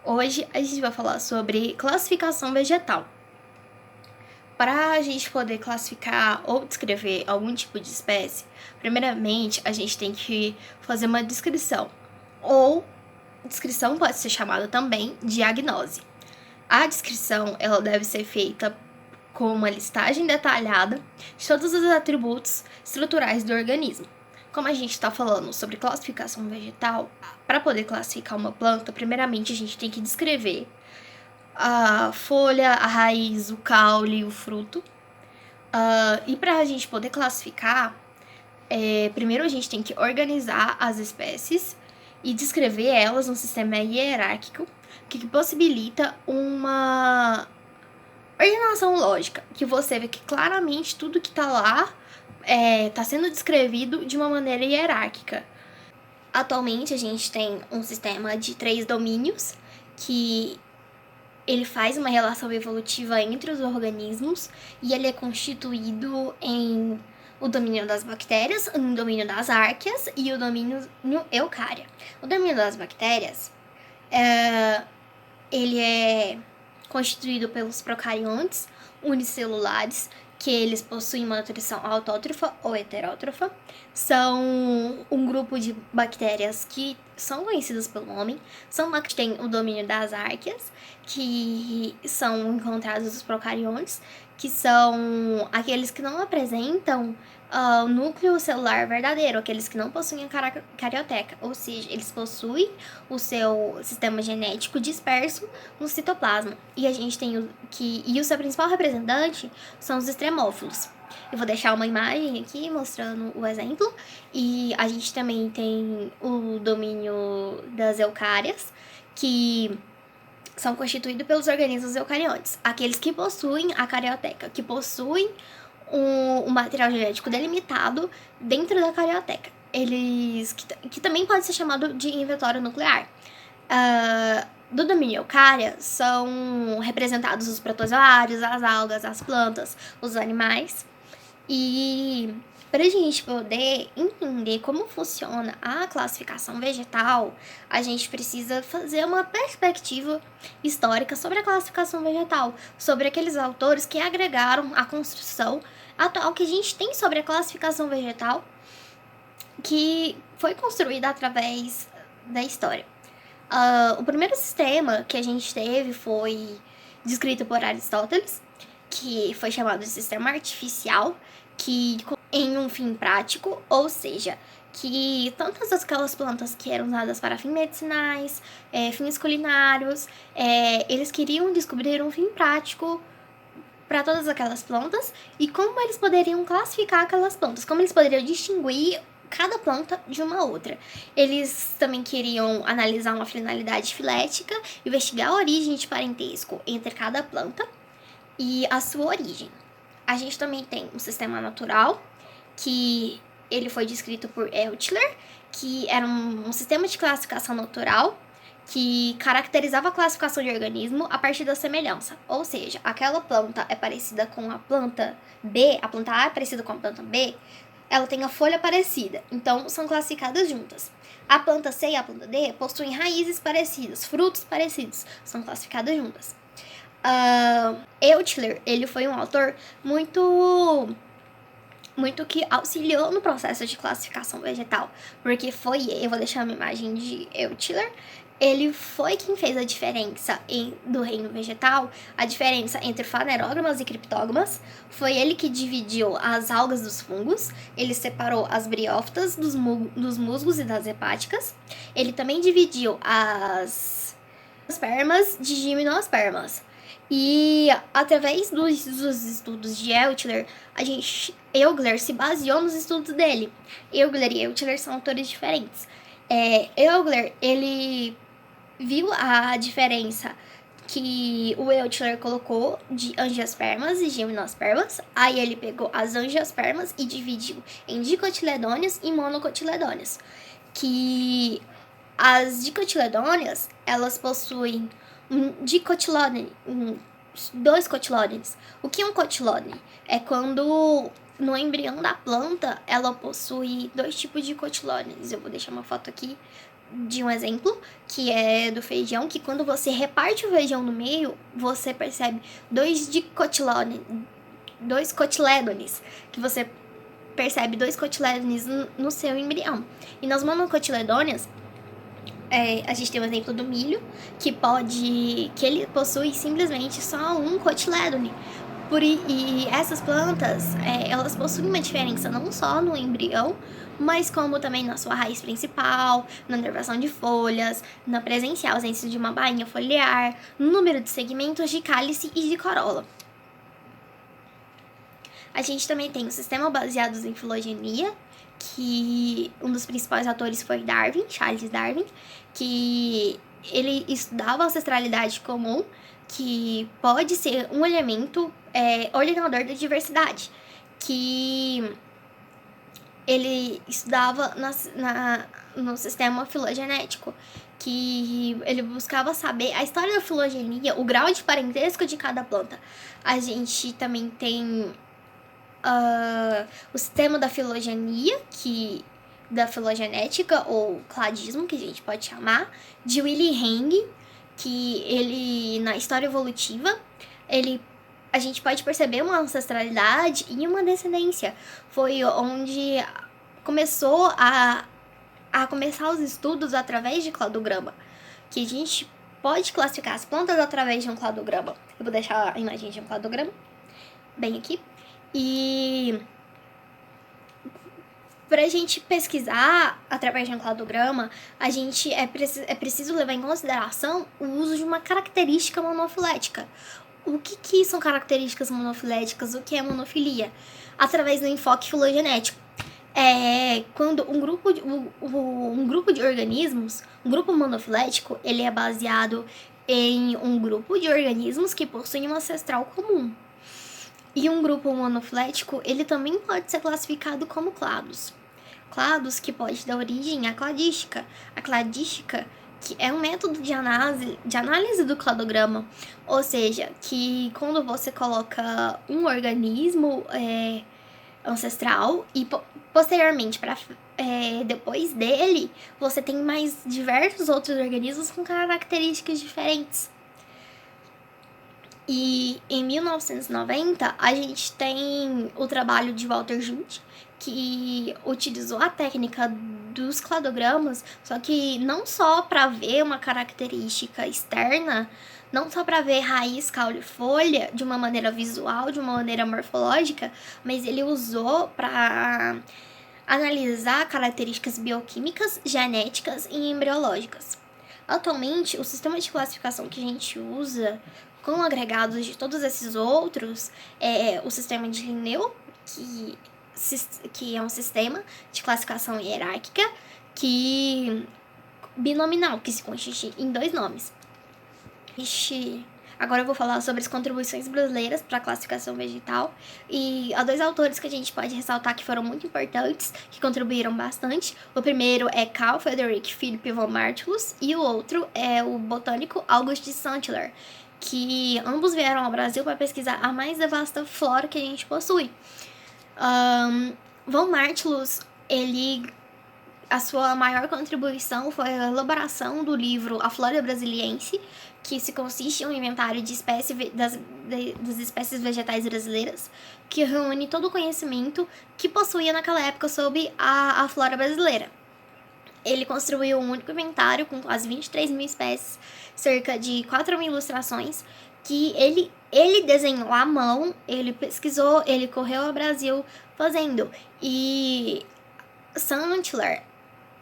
Hoje a gente vai falar sobre classificação vegetal. Para a gente poder classificar ou descrever algum tipo de espécie, primeiramente a gente tem que fazer uma descrição, ou descrição pode ser chamada também de diagnose. A descrição ela deve ser feita com uma listagem detalhada de todos os atributos estruturais do organismo. Como a gente está falando sobre classificação vegetal, para poder classificar uma planta, primeiramente a gente tem que descrever a folha, a raiz, o caule, o fruto. E para a gente poder classificar, primeiro a gente tem que organizar as espécies e descrever elas num sistema hierárquico que possibilita uma ordenação lógica, que você vê que claramente tudo que tá lá está sendo descrevido de uma maneira hierárquica. Atualmente a gente tem um sistema de 3 domínios que ele faz uma relação evolutiva entre os organismos e ele é constituído em o domínio das bactérias, o domínio das árqueas e o domínio eucária. O domínio das bactérias, ele é constituído pelos procariontes unicelulares, que eles possuem uma nutrição autótrofa ou heterótrofa. São um grupo de bactérias que são conhecidas pelo homem. São que têm o domínio das árqueas, que são encontrados nos procariontes, que são aqueles que não apresentam o núcleo celular verdadeiro, aqueles que não possuem a carioteca, ou seja, eles possuem o seu sistema genético disperso no citoplasma. E a gente tem o seu principal representante são os extremófilos. Eu vou deixar uma imagem aqui mostrando o exemplo. E a gente também tem o domínio das eucárias, que são constituídos pelos organismos eucariontes, aqueles que possuem a carioteca, que possuem um material genético delimitado dentro da carioteca. Eles que também pode ser chamado de inventório nuclear. Do domínio eucária são representados os protozoários, as algas, as plantas, os animais. E para a gente poder entender como funciona a classificação vegetal, a gente precisa fazer uma perspectiva histórica sobre a classificação vegetal, sobre aqueles autores que agregaram a construção atual que a gente tem sobre a classificação vegetal, que foi construída através da história. O primeiro sistema que a gente teve foi descrito por Aristóteles, que foi chamado de sistema artificial, que em um fim prático, ou seja, que tantas aquelas plantas que eram usadas para fins medicinais, fins culinários, eles queriam descobrir um fim prático para todas aquelas plantas e como eles poderiam classificar aquelas plantas, como eles poderiam distinguir cada planta de uma outra. Eles também queriam analisar uma finalidade filética, investigar a origem de parentesco entre cada planta e a sua origem. A gente também tem um sistema natural, que ele foi descrito por Eltler, que era um sistema de classificação natural que caracterizava a classificação de organismo a partir da semelhança. Ou seja, aquela planta é parecida com a planta B, a planta A é parecida com a planta B, ela tem a folha parecida, então são classificadas juntas. A planta C e a planta D possuem raízes parecidas, frutos parecidos, são classificadas juntas. Eltler, ele foi um autor muito que auxiliou no processo de classificação vegetal, porque eu vou deixar uma imagem de Eltler, ele foi quem fez a diferença do reino vegetal, a diferença entre fanerógamas e criptógamas, foi ele que dividiu as algas dos fungos, ele separou as briófitas dos musgos e das hepáticas, ele também dividiu as aspermas de gimnospermas. E através dos estudos de Eltler, Eltler se baseou nos estudos dele. Eltler e Eltler são autores diferentes. Eltler, ele viu a diferença que o Eltler colocou de angiospermas e gimnospermas. Aí ele pegou as angiospermas e dividiu em dicotiledôneas e monocotiledôneas. Que as dicotiledôneas, elas possuem dois cotilódenes. O que é um cotilódene? É quando no embrião da planta ela possui dois tipos de cotilódenes. Eu vou deixar uma foto aqui de um exemplo, que é do feijão, que quando você reparte o feijão no meio, você percebe dois cotilédones, que você percebe dois cotilédones no seu embrião. E nas monocotiledôneas, a gente tem o exemplo do milho, que ele possui simplesmente só um cotilédone. E essas plantas, elas possuem uma diferença não só no embrião, mas como também na sua raiz principal, na nervação de folhas, na presença e ausência de uma bainha foliar, no número de segmentos de cálice e de corola. A gente também tem o sistema baseado em filogenia, que um dos principais autores foi Charles Darwin, que ele estudava a ancestralidade comum, que pode ser um elemento ordenador da diversidade, que ele estudava no sistema filogenético, que ele buscava saber a história da filogenia, o grau de parentesco de cada planta. A gente também tem o sistema da filogenia, da filogenética, ou cladismo, que a gente pode chamar, de Willy Hennig, que ele, na história evolutiva, a gente pode perceber uma ancestralidade e uma descendência. Foi onde começou a começar os estudos através de cladograma, que a gente pode classificar as plantas através de um cladograma. Eu vou deixar a imagem de um cladograma bem aqui. E pra gente pesquisar através de um cladograma, a gente é preciso levar em consideração o uso de uma característica monofilética. O que são características monofiléticas? O que é monofilia? Através do enfoque filogenético. Quando um grupo de organismos, um grupo monofilético, ele é baseado em um grupo de organismos que possuem um ancestral comum. E um grupo monofilético, ele também pode ser classificado como clados. Clados que pode dar origem à cladística. A cladística, que é um método de análise do cladograma. Ou seja, que quando você coloca um organismo ancestral e posteriormente, depois dele, você tem mais diversos outros organismos com características diferentes. E em 1990, a gente tem o trabalho de Walter Jud, que utilizou a técnica dos cladogramas, só que não só para ver uma característica externa, não só para ver raiz, caule e folha de uma maneira visual, de uma maneira morfológica, mas ele usou para analisar características bioquímicas, genéticas e embriológicas. Atualmente, o sistema de classificação que a gente usa com agregados de todos esses outros é o sistema de Linneu, que é um sistema de classificação hierárquica binominal, que se constitui em 2 nomes. Agora eu vou falar sobre as contribuições brasileiras para a classificação vegetal. E há 2 autores que a gente pode ressaltar que foram muito importantes, que contribuíram bastante. O primeiro é Carl Friedrich Philipp von Martellus e o outro é o botânico August Sandler, que ambos vieram ao Brasil para pesquisar a mais vasta flora que a gente possui. Von Martellus, a sua maior contribuição foi a elaboração do livro A Flora Brasiliense, que se consiste em um inventário de das espécies vegetais brasileiras, que reúne todo o conhecimento que possuía naquela época sobre a flora brasileira. Ele construiu um único inventário com quase 23 mil espécies, cerca de 4 mil ilustrações, que ele desenhou à mão, ele pesquisou, ele correu ao Brasil fazendo. E Sandler,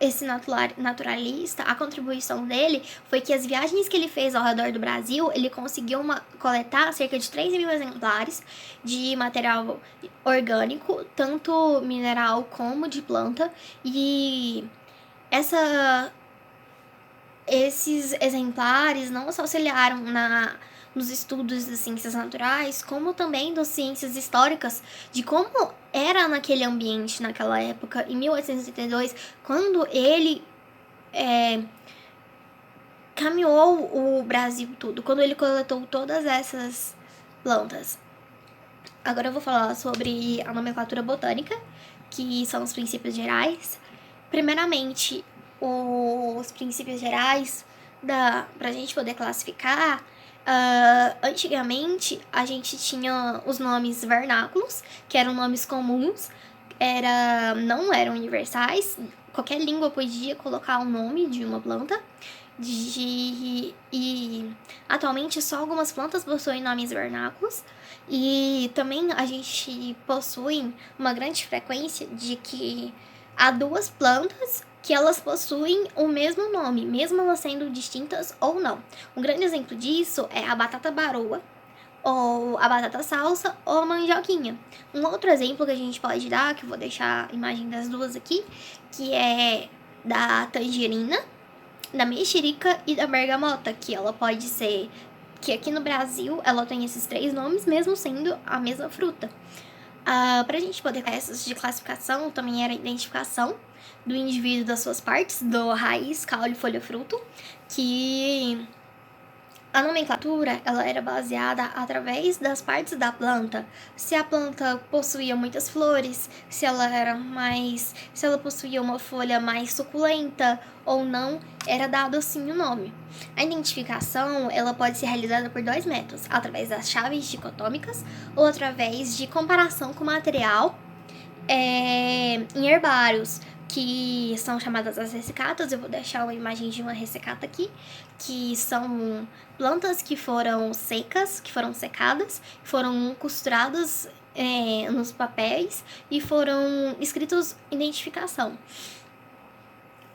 esse naturalista, a contribuição dele foi que as viagens que ele fez ao redor do Brasil, ele conseguiu coletar cerca de 3 mil exemplares de material orgânico, tanto mineral como de planta, e esses exemplares não só auxiliaram nos estudos das ciências naturais, como também das ciências históricas, de como era naquele ambiente, naquela época, em 1882, quando ele caminhou o Brasil todo, quando ele coletou todas essas plantas. Agora eu vou falar sobre a nomenclatura botânica, que são os princípios gerais. Primeiramente, os princípios gerais pra gente poder classificar, antigamente a gente tinha os nomes vernáculos, que eram nomes comuns, não eram universais, qualquer língua podia colocar o nome de uma planta. E atualmente só algumas plantas possuem nomes vernáculos, e também a gente possui uma grande frequência de que há duas plantas que elas possuem o mesmo nome, mesmo elas sendo distintas ou não. Um grande exemplo disso é a batata baroa, ou a batata salsa, ou a mandioquinha. Um outro exemplo que a gente pode dar, que eu vou deixar a imagem das duas aqui, que é da tangerina, da mexerica e da bergamota, que ela pode ser, que aqui no Brasil ela tem esses três nomes, mesmo sendo a mesma fruta. Pra gente poder ter essas de classificação, também era a identificação do indivíduo das suas partes, do raiz, caule, folha, fruto, que a nomenclatura ela era baseada através das partes da planta. Se a planta possuía muitas flores, se ela possuía uma folha mais suculenta ou não, era dado assim o nome. A identificação ela pode ser realizada por dois métodos: através das chaves dicotômicas ou através de comparação com material em herbários, que são chamadas as ressecatas. Eu vou deixar uma imagem de uma ressecata aqui, que são plantas que foram secas, que foram secadas, foram costuradas nos papéis e foram escritos identificação.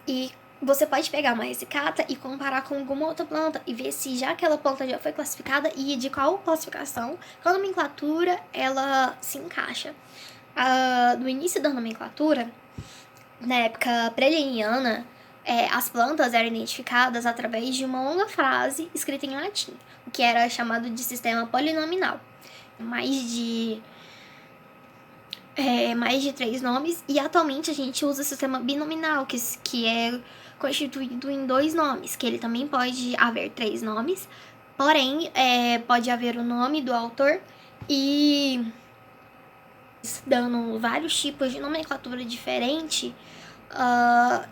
E você pode pegar uma ressecata e comparar com alguma outra planta e ver se já aquela planta já foi classificada e de qual classificação, qual nomenclatura ela se encaixa. No início da nomenclatura, na época pré-liniana, as plantas eram identificadas através de uma longa frase escrita em latim, o que era chamado de sistema polinominal. Mais de 3 nomes, e atualmente a gente usa o sistema binominal, que é constituído em 2 nomes, que ele também pode haver 3 nomes, porém, pode haver o nome do autor e dando vários tipos de nomenclatura diferente.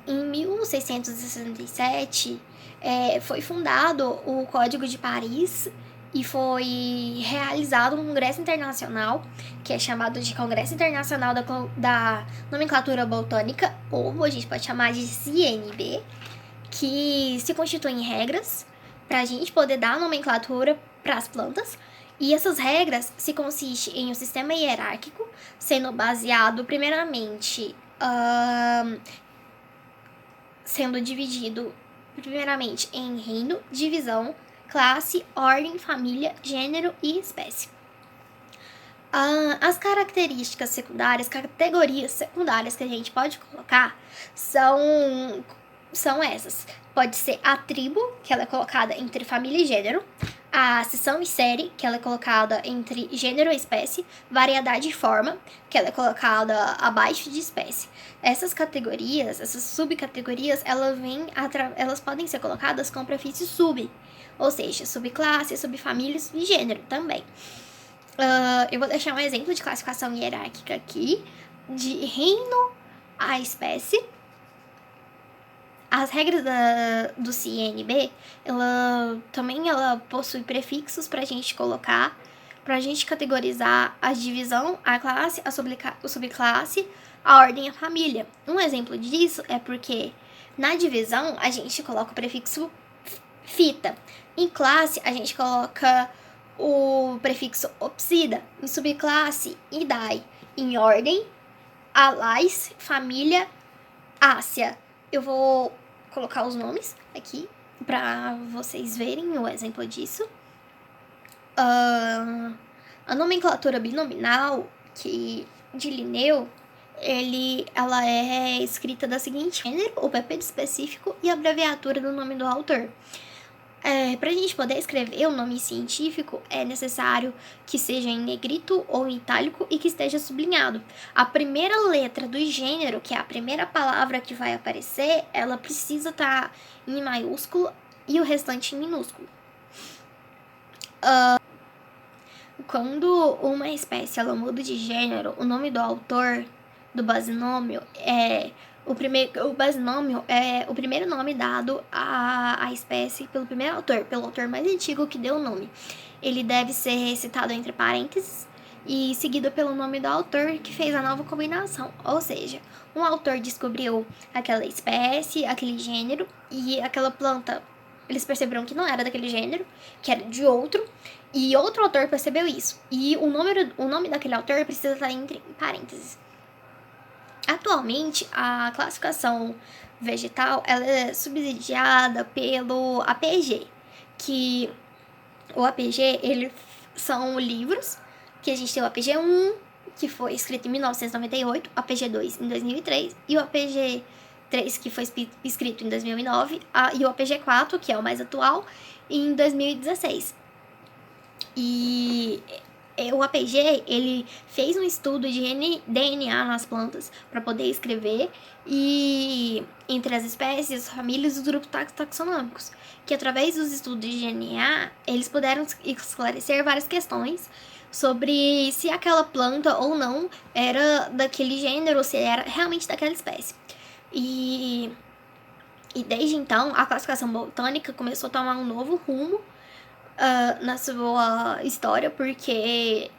Em 1667 foi fundado o Código de Paris e foi realizado um congresso internacional, que é chamado de Congresso Internacional da Nomenclatura Botânica, ou a gente pode chamar de CNB, que se constitui em regras para a gente poder dar nomenclatura para as plantas. E essas regras se consistem em um sistema hierárquico, sendo baseado primeiramente sendo dividido primeiramente em reino, divisão, classe, ordem, família, gênero e espécie. As características secundárias, categorias secundárias que a gente pode colocar são essas. Pode ser a tribo, que ela é colocada entre família e gênero; a seção e série, que ela é colocada entre gênero e espécie; variedade e forma, que ela é colocada abaixo de espécie. Essas categorias, essas subcategorias, elas podem ser colocadas com o prefixo sub, ou seja, subclasse, subfamília e subgênero também. Eu vou deixar um exemplo de classificação hierárquica aqui, de reino à espécie. As regras do CNB, ela possui prefixos pra gente colocar, pra gente categorizar a divisão, a classe, a subclasse, a ordem e a família. Um exemplo disso é porque na divisão a gente coloca o prefixo fita. Em classe a gente coloca o prefixo opsida. Em subclasse, idai. Em ordem, alais, família, ásia. Eu vou colocar os nomes aqui para vocês verem o exemplo disso. A nomenclatura binominal de Linneu, ela é escrita da seguinte gênero, o PP específico e a abreviatura do nome do autor. Para a gente poder escrever o nome científico, é necessário que seja em negrito ou em itálico e que esteja sublinhado. A primeira letra do gênero, que é a primeira palavra que vai aparecer, ela precisa estar em maiúsculo e o restante em minúsculo. Quando uma espécie ela muda de gênero, o nome do autor do basinômio O basinômio é o primeiro nome dado à espécie pelo primeiro autor, pelo autor mais antigo que deu o nome. Ele deve ser citado entre parênteses e seguido pelo nome do autor que fez a nova combinação. Ou seja, um autor descobriu aquela espécie, aquele gênero e aquela planta. Eles perceberam que não era daquele gênero, que era de outro, e outro autor percebeu isso. E o nome daquele autor precisa estar entre parênteses. Atualmente, a classificação vegetal ela é subsidiada pelo APG, que o APG ele são livros, que a gente tem o APG 1, que foi escrito em 1998, o APG 2 em 2003 e o APG 3, que foi escrito em 2009, e o APG 4, que é o mais atual, em 2016. E o APG, ele fez um estudo de DNA nas plantas para poder escrever e entre as espécies, famílias e os grupos taxonômicos, que através dos estudos de DNA, eles puderam esclarecer várias questões sobre se aquela planta ou não era daquele gênero, ou se era realmente daquela espécie. E desde então, a classificação botânica começou a tomar um novo rumo na sua história, porque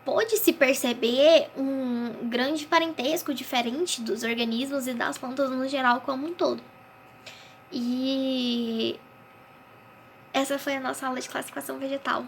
pôde-se perceber um grande parentesco diferente dos organismos e das plantas no geral como um todo. E essa foi a nossa aula de classificação vegetal.